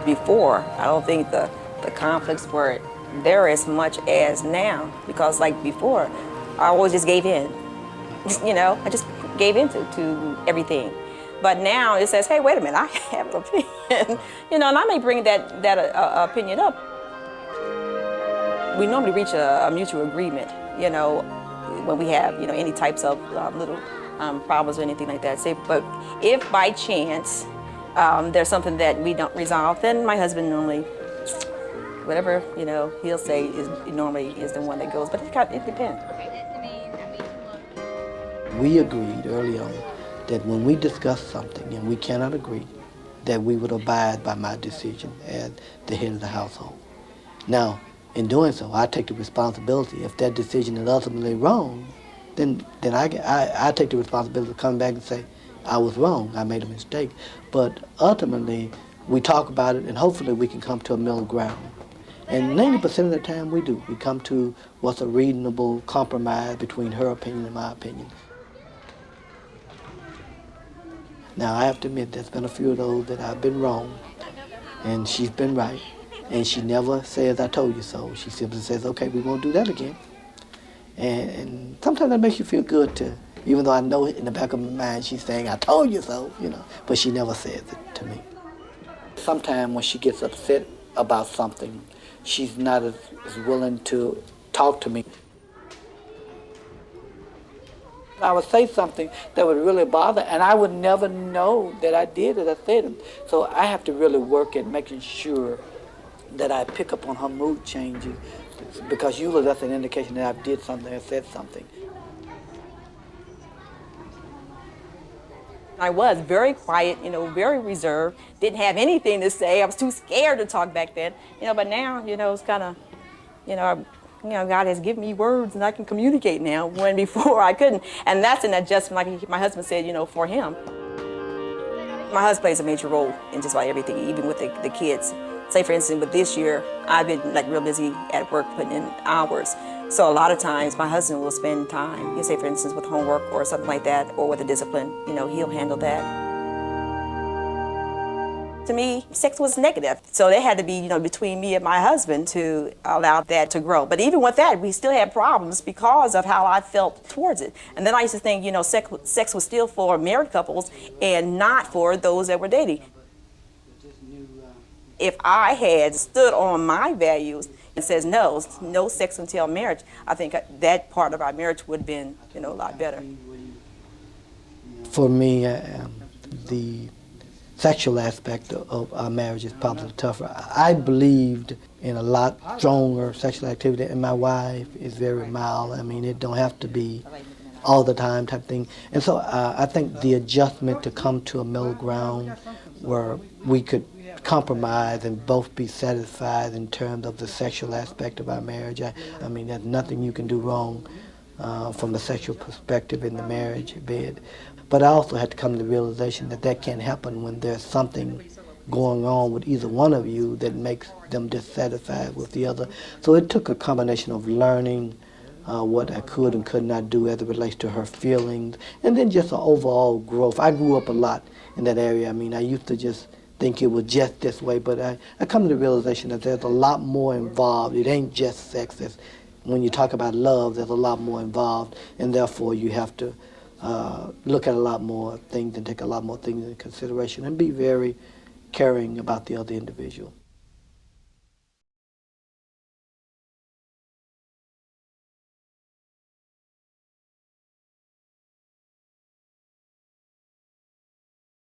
before. I don't think the conflicts were there as much as now, because like before, I always just gave in. You know, I just gave in to everything. But now it says, hey, wait a minute, I have an opinion. You know, and I may bring that opinion up. We normally reach a mutual agreement, you know, when we have, you know, any types of little problems or anything like that. But if by chance there's something that we don't resolve, then my husband normally, whatever, you know, he'll say normally is the one that goes, but it depends. We agreed early on that when we discuss something and we cannot agree, that we would abide by my decision as the head of the household. Now, in doing so, I take the responsibility. If that decision is ultimately wrong, then I take the responsibility of coming back and say, I was wrong, I made a mistake. But ultimately, we talk about it and hopefully we can come to a middle ground. And 90% of the time we do. We come to what's a reasonable compromise between her opinion and my opinion. Now, I have to admit, there's been a few of those that I've been wrong, and she's been right. And she never says, I told you so. She simply says, okay, we won't do that again. And sometimes that makes you feel good, too. Even though I know in the back of my mind she's saying, I told you so, you know, but she never says it to me. Sometimes when she gets upset about something, she's not as willing to talk to me. I would say something that would really bother, and I would never know that I did it, I said it. So I have to really work at making sure that I pick up on her mood changes, because usually that's an indication that I did something or said something. I was very quiet, you know, very reserved, didn't have anything to say. I was too scared to talk back then, you know, but now, you know, it's kind of, you know, God has given me words and I can communicate now, when before I couldn't. And that's an adjustment, like my husband said, you know, for him. My husband plays a major role in just about everything, even with the kids. Say, for instance, with this year, I've been like real busy at work putting in hours. So a lot of times my husband will spend time, you say, for instance, with homework or something like that, or with a discipline, you know, he'll handle that. To me, sex was negative. So they had to be, you know, between me and my husband to allow that to grow. But even with that, we still had problems because of how I felt towards it. And then I used to think, you know, sex was still for married couples and not for those that were dating. If I had stood on my values and says no sex until marriage, I think that part of our marriage would have been, you know, a lot better. For me, the sexual aspect of our marriage is probably tougher. I believed in a lot stronger sexual activity, and my wife is very mild. I mean, it don't have to be all the time type thing. And so I think the adjustment to come to a middle ground where we could compromise and both be satisfied in terms of the sexual aspect of our marriage. I mean, there's nothing you can do wrong from a sexual perspective in the marriage bed. But I also had to come to the realization that that can't happen when there's something going on with either one of you that makes them dissatisfied with the other. So it took a combination of learning what I could and could not do as it relates to her feelings, and then just an overall growth. I grew up a lot in that area. I mean, I used to just think it was just this way, but I come to the realization that there's a lot more involved. It ain't just sex. When you talk about love, there's a lot more involved, and therefore you have to look at a lot more things and take a lot more things into consideration and be very caring about the other individual.